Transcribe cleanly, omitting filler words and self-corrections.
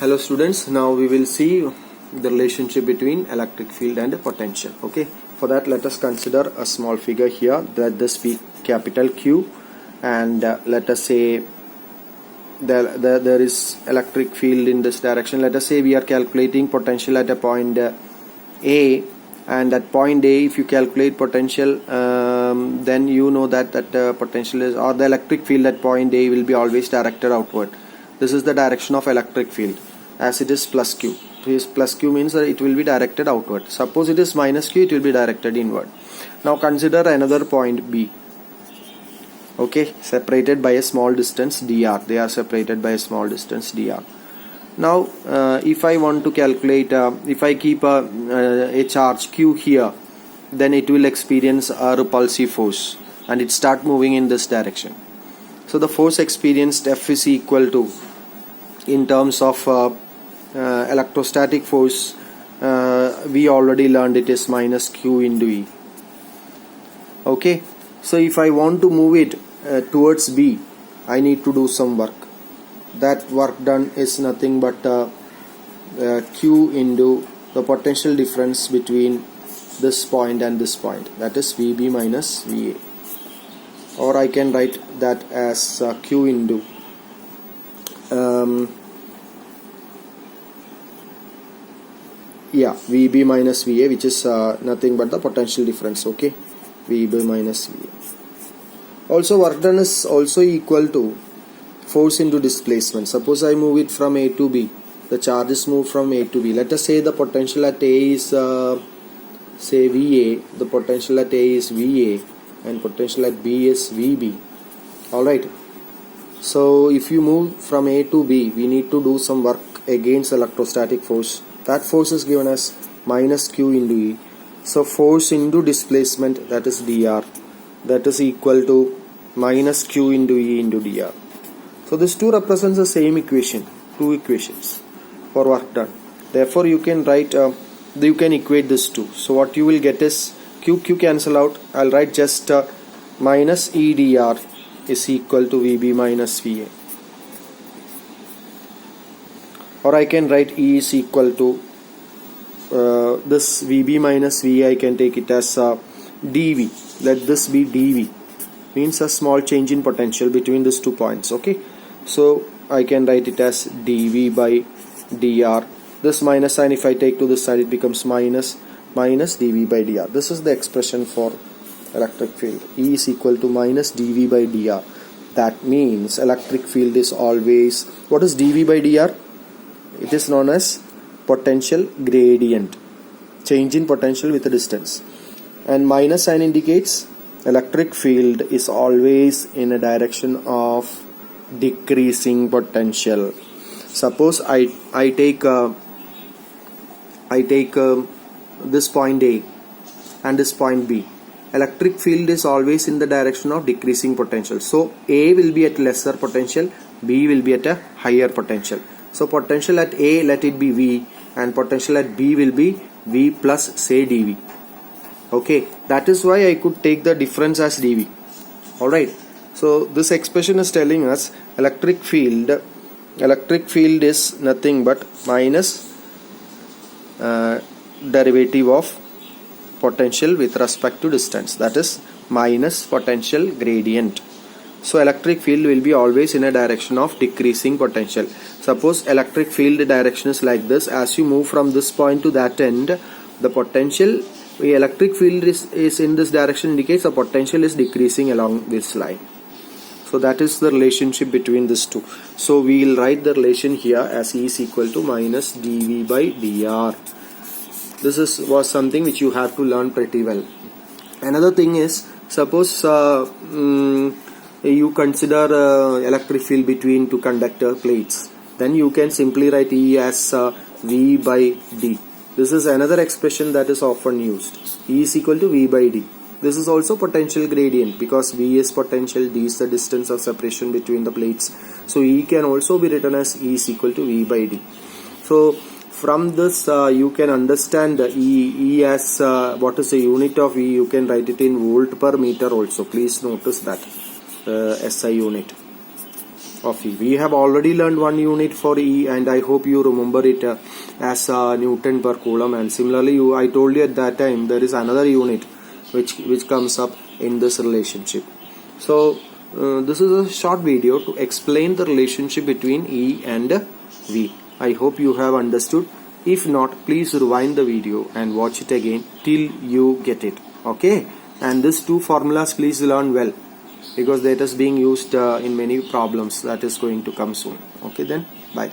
Hello students, now we will see the relationship between electric field and potential. Okay, for that let us consider a small figure here. Let this be capital Q, and let us say there is electric field in this direction. Let us say we are calculating potential at a point A, and at point A if you calculate potential, then you know that potential is, or the electric field at point A will be always directed outward. This is the direction of electric field, as it is plus Q. Plus Q means that it will be directed outward. Suppose it is minus Q, it will be directed inward. Now consider another point B. Okay, separated by a small distance dr. They are separated by a small distance dr. Now if I want to calculate, if I keep a charge Q here, then it will experience a repulsive force and it start moving in this direction. So the force experienced F is equal to, in terms of electrostatic force, we already learned it is minus Q into E. Okay, so if I want to move it towards B, I need to do some work. That work done is nothing but Q into the potential difference between this point and this point, that is VB minus VA. Or I can write that as Q into VB minus VA, which is nothing but the potential difference. Okay, VB minus VA. Also work done is also equal to force into displacement. Suppose I move it from A to B, the charge is moved from A to B. Let us say the potential at A is say VA, the potential at A is VA, and potential at B is VB. Alright, so if you move from A to B, we need to do some work against electrostatic force. That force is given as minus Q into E. So force into displacement, that is dr, that is equal to minus Q into E into dr. So this two represents the same equation, two equations for work done. Therefore you can write, you can equate this two. So what you will get is Q cancel out. I'll write just minus E dr is equal to VB minus VA. Or I can write E is equal to this VB minus VA, I can take it as dV. Let this be dV, means a small change in potential between these 2 points. Okay, so I can write it as dV by dr. This minus sign, if I take to this side, it becomes minus dV by dr. This is the expression for electric field. E is equal to minus dV by dr. That means electric field is always, what is dV by dr? It is known as potential gradient, change in potential with a distance. And minus sign indicates electric field is always in a direction of decreasing potential. Suppose I take this point A and this point B. Electric field is always in the direction of decreasing potential. So A will be at lesser potential, B will be at a higher potential. So potential at A, let it be V, and potential at B will be V plus say dV. Okay, that is why I could take the difference as dV. Alright, so this expression is telling us electric field is nothing but minus derivative of potential with respect to distance, that is minus potential gradient. So electric field will be always in a direction of decreasing potential. Suppose electric field direction is like this. As you move from this point to that end, the potential, the electric field is in this direction, indicates the potential is decreasing along this line. So that is the relationship between these two. So we will write the relation here as E is equal to minus dV by dr. This was something which you have to learn pretty well. Another thing is, suppose you consider electric field between two conductor plates, then you can simply write E as V by D. This is another expression that is often used. E is equal to V by D. This is also potential gradient, because V is potential, D is the distance of separation between the plates. So E can also be written as E is equal to V by D. So from this you can understand E as what is the unit of E. You can write it in volt per meter also. Please notice that SI unit. of E. We have already learned one unit for E, and I hope you remember it as Newton per Coulomb. And similarly, I told you at that time there is another unit which comes up in this relationship. So this is a short video to explain the relationship between E and V. I hope you have understood. If not, please rewind the video and watch it again till you get it. Okay? And these two formulas please learn well, because that is being used in many problems that is going to come soon. Okay then, bye.